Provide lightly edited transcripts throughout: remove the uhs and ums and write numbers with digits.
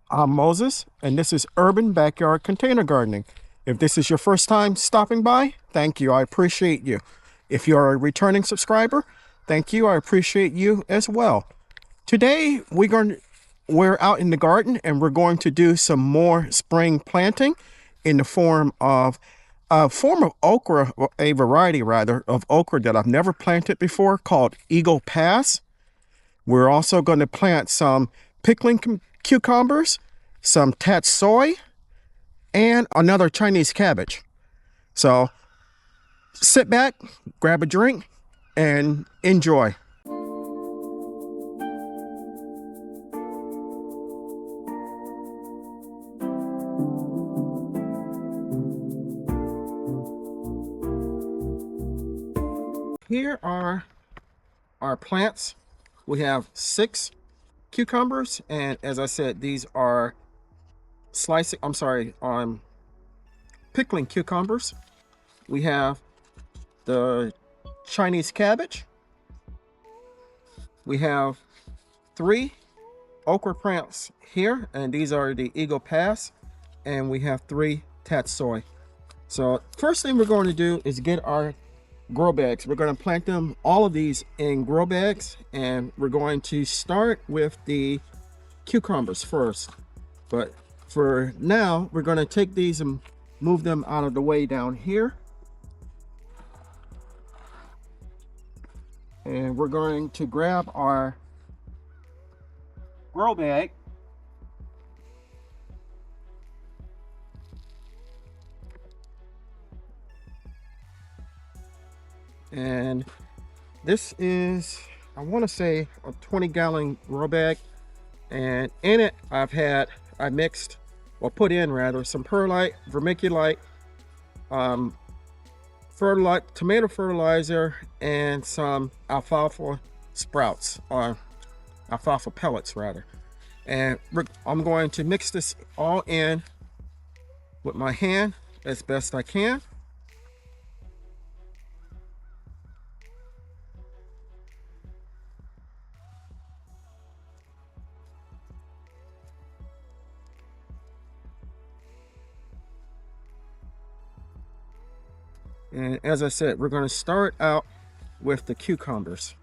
I'm Moses, and this is Urban Backyard Container Gardening. If this is your first time stopping by, thank you. I appreciate you. If you're a returning subscriber, thank you. I appreciate you as well. Today, we're out in the garden, and we're going to do some more spring planting in the form of a form of okra, a variety rather, of okra that I've never planted before called Eagle Pass. We're also going to plant some pickling cucumbers, some tatsoi, and another Chinese cabbage. So sit back, grab a drink, and enjoy. Here are our plants. We have 6 cucumbers, and as I said, these are pickling cucumbers. We have the Chinese cabbage. We have 3 okra plants here, and these are the Eagle Pass, and we have 3 tatsoi. So first thing we're going to do is get our grow bags. We're going to plant them, all of these, in grow bags, and we're going to start with the cucumbers first. But for now, we're going to take these and move them out of the way down here. And we're going to grab our grow bag. And this is, I want to say, a 20-gallon grow bag. And in it, I mixed, or put in rather, some perlite, vermiculite, tomato fertilizer, and some alfalfa sprouts, or alfalfa pellets rather. And I'm going to mix this all in with my hand as best I can. And as I said, we're going to start out with the cucumbers.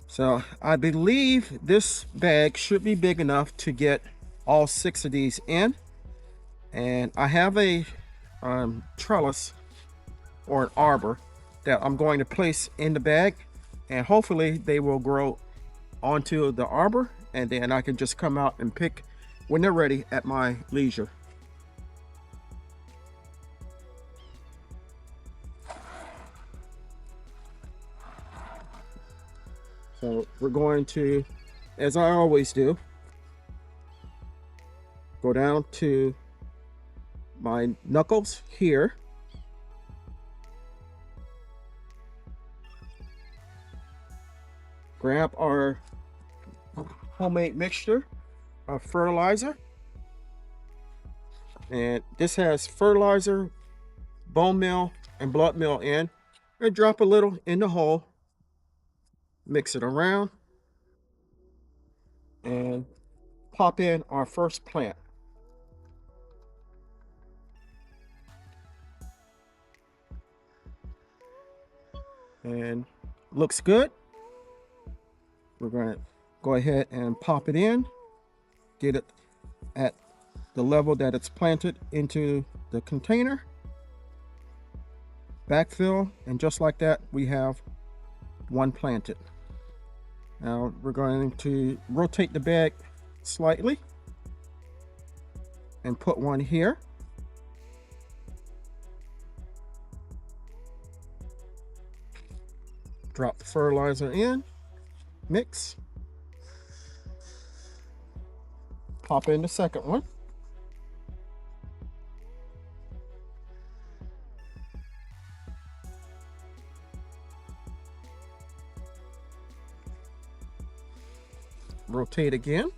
So I believe this bag should be big enough to get all 6 of these in. And I have a trellis, or an arbor, that I'm going to place in the bag, and hopefully they will grow onto the arbor, and then I can just come out and pick when they're ready at my leisure. So we're going to, as I always do, go down to my knuckles here. Grab our homemade mixture of fertilizer. And this has fertilizer, bone meal, and blood meal in. And drop a little in the hole. Mix it around. And pop in our first plant. And looks good. We're going to go ahead and pop it in, get it at the level that it's planted into the container, backfill, and just like that, we have one planted. Now we're going to rotate the bag slightly and put one here. Drop the fertilizer in, mix, pop in the second one. Rotate again.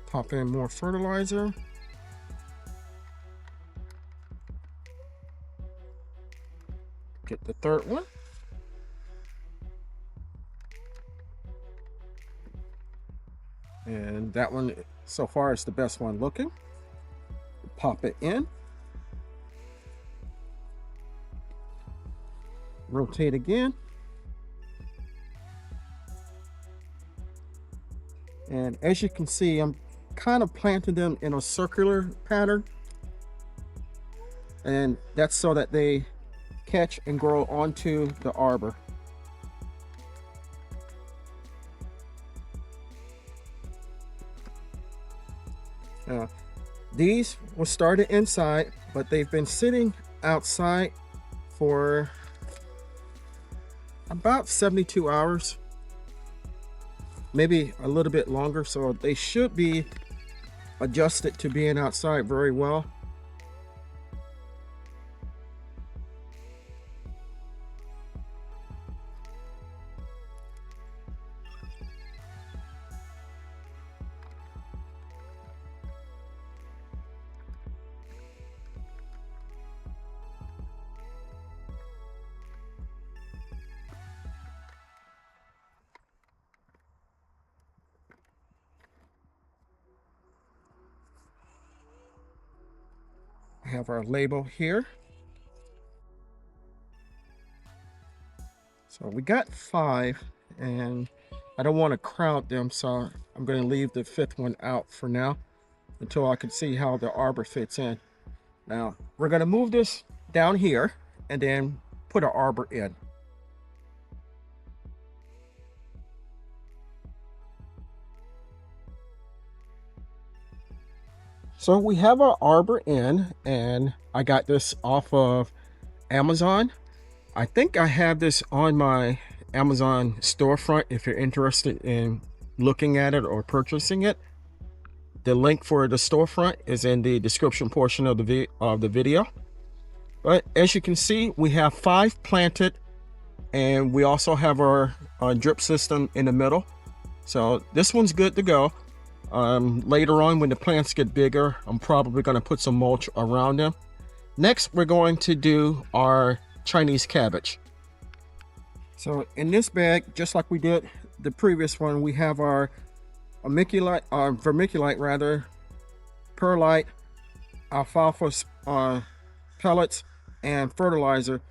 Pop in more fertilizer. Get the third one. And that one so far is the best one looking. Pop it in. Rotate again. And as you can see, I'm kind of planting them in a circular pattern. And that's so that they catch and grow onto the arbor. Now, these were started inside, but they've been sitting outside for about 72 hours, maybe a little bit longer, so they should be adjusted to being outside very well. I have our label here. So we got 5, and I don't want to crowd them, so I'm going to leave the 5th one out for now until I can see how the arbor fits in. Now we're going to move this down here and then put an arbor in. So we have our arbor in, and I got this off of Amazon. I think I have this on my Amazon storefront if you're interested in looking at it or purchasing it. The link for the storefront is in the description portion of the video. But as you can see, we have 5 planted, and we also have our drip system in the middle. So this one's good to go. Later on, when the plants get bigger, I'm probably going to put some mulch around them. Next, we're going to do our Chinese cabbage. So in this bag, just like we did the previous one, we have our vermiculite rather, perlite, alfalfa pellets, and fertilizer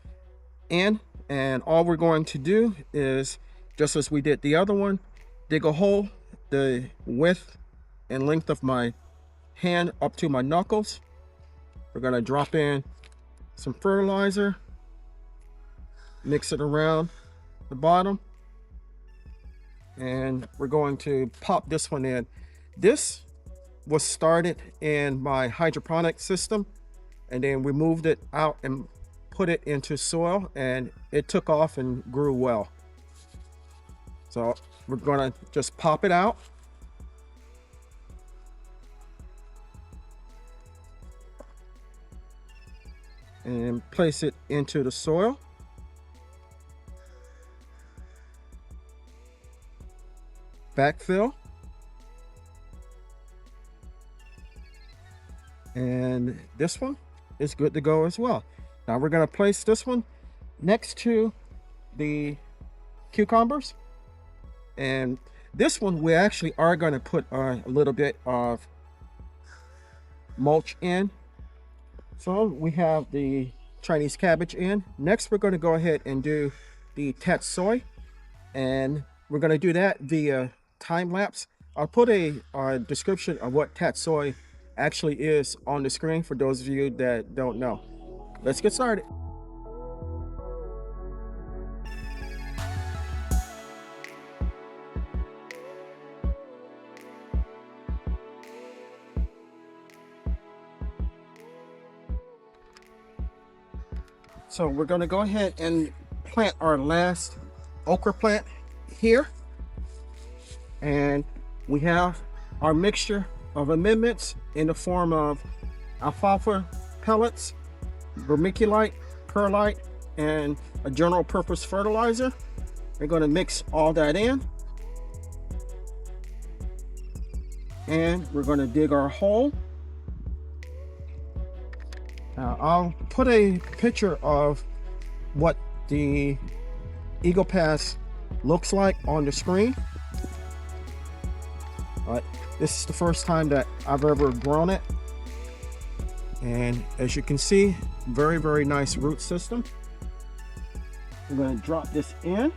in. And all we're going to do is, just as we did the other one, dig a hole the width and length of my hand up to my knuckles. We're going to drop in some fertilizer, mix it around the bottom, and we're going to pop this one in. This was started in my hydroponic system, and then we moved it out and put it into soil, and it took off and grew well. So we're going to just pop it out. And place it into the soil. Backfill. And this one is good to go as well. Now we're going to place this one next to the cucumbers. And this one we actually are going to put a little bit of mulch in. So we have the Chinese cabbage in. Next, we're going to go ahead and do the tatsoi, and we're going to do that via time lapse. I'll put a description of what tatsoi actually is on the screen for those of you that don't know. Let's get started. So we're going to go ahead and plant our last okra plant here. And we have our mixture of amendments in the form of alfalfa pellets, vermiculite, perlite, and a general purpose fertilizer. We're going to mix all that in. And we're going to dig our hole. Now, I'll put a picture of what the Eagle Pass looks like on the screen. This is the first time that I've ever grown it, and as you can see, very, very nice root system. I'm going to drop this in,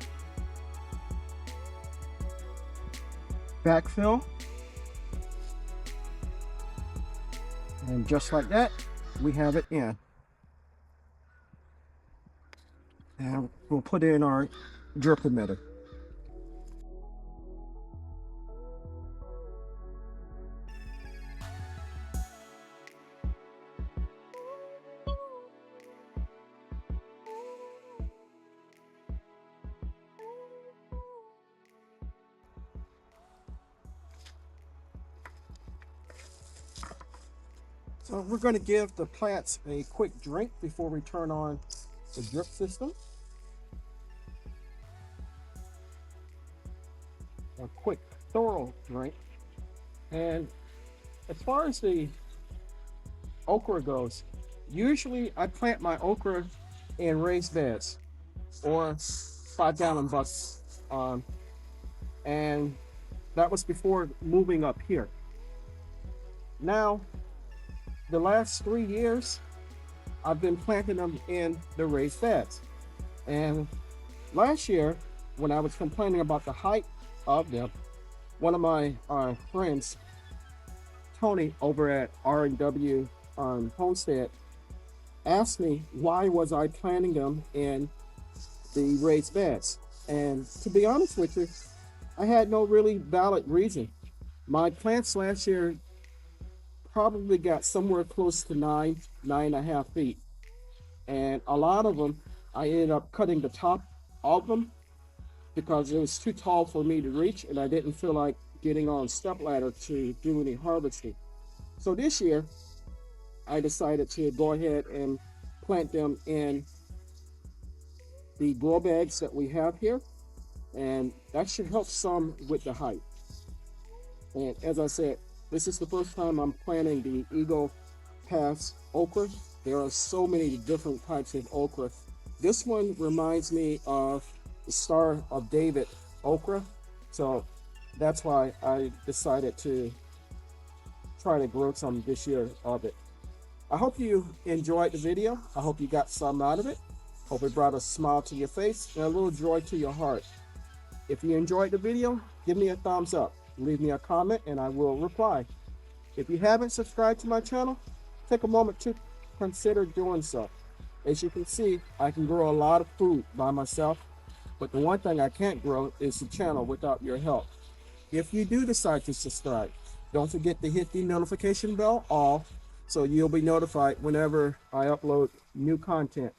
backfill, and just like that, we have it in. And we'll put in our drip emitter. So we're going to give the plants a quick drink before we turn on the drip system. A quick, thorough drink. And as far as the okra goes, usually I plant my okra in raised beds or 5-gallon buckets. And that was before moving up here. Now, the last 3 years, I've been planting them in the raised beds. And last year, when I was complaining about the height of them, one of my friends, Tony, over at R&W Homestead, asked me why was I planting them in the raised beds. And to be honest with you, I had no really valid reason. My plants last year probably got somewhere close to 9.5 feet. And a lot of them, I ended up cutting the top of them because it was too tall for me to reach, and I didn't feel like getting on step ladder to do any harvesting. So this year, I decided to go ahead and plant them in the grow bags that we have here, and that should help some with the height. And as I said, this is the first time I'm planting the Eagle Pass okra. There are so many different types of okra. This one reminds me of the Star of David okra, so that's why I decided to try to grow some this year of it. I hope you enjoyed the video. I hope you got some out of it. Hope it brought a smile to your face and a little joy to your heart. If you enjoyed the video, give me a thumbs up. Leave me a comment and I will reply. If you haven't subscribed to my channel, take a moment to consider doing so. As you can see, I can grow a lot of food by myself, but the one thing I can't grow is the channel without your help. If you do decide to subscribe, don't forget to hit the notification bell off so you'll be notified whenever I upload new content.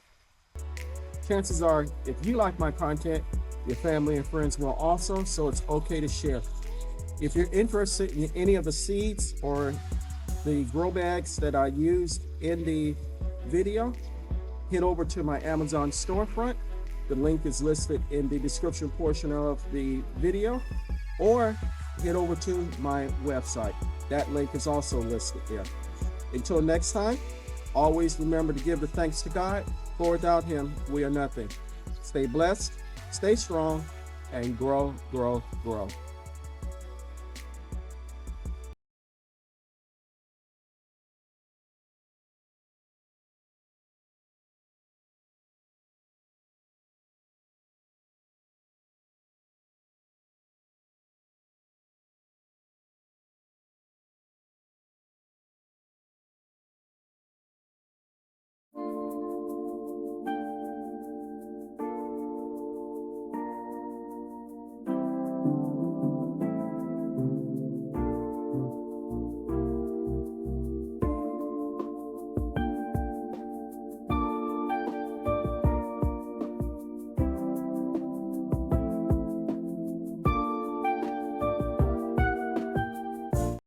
Chances are, if you like my content, your family and friends will also, so it's okay to share. If you're interested in any of the seeds or the grow bags that I used in the video, head over to my Amazon storefront. The link is listed in the description portion of the video, or head over to my website. That link is also listed there. Until next time, always remember to give the thanks to God, for without Him, we are nothing. Stay blessed, stay strong, and grow, grow, grow.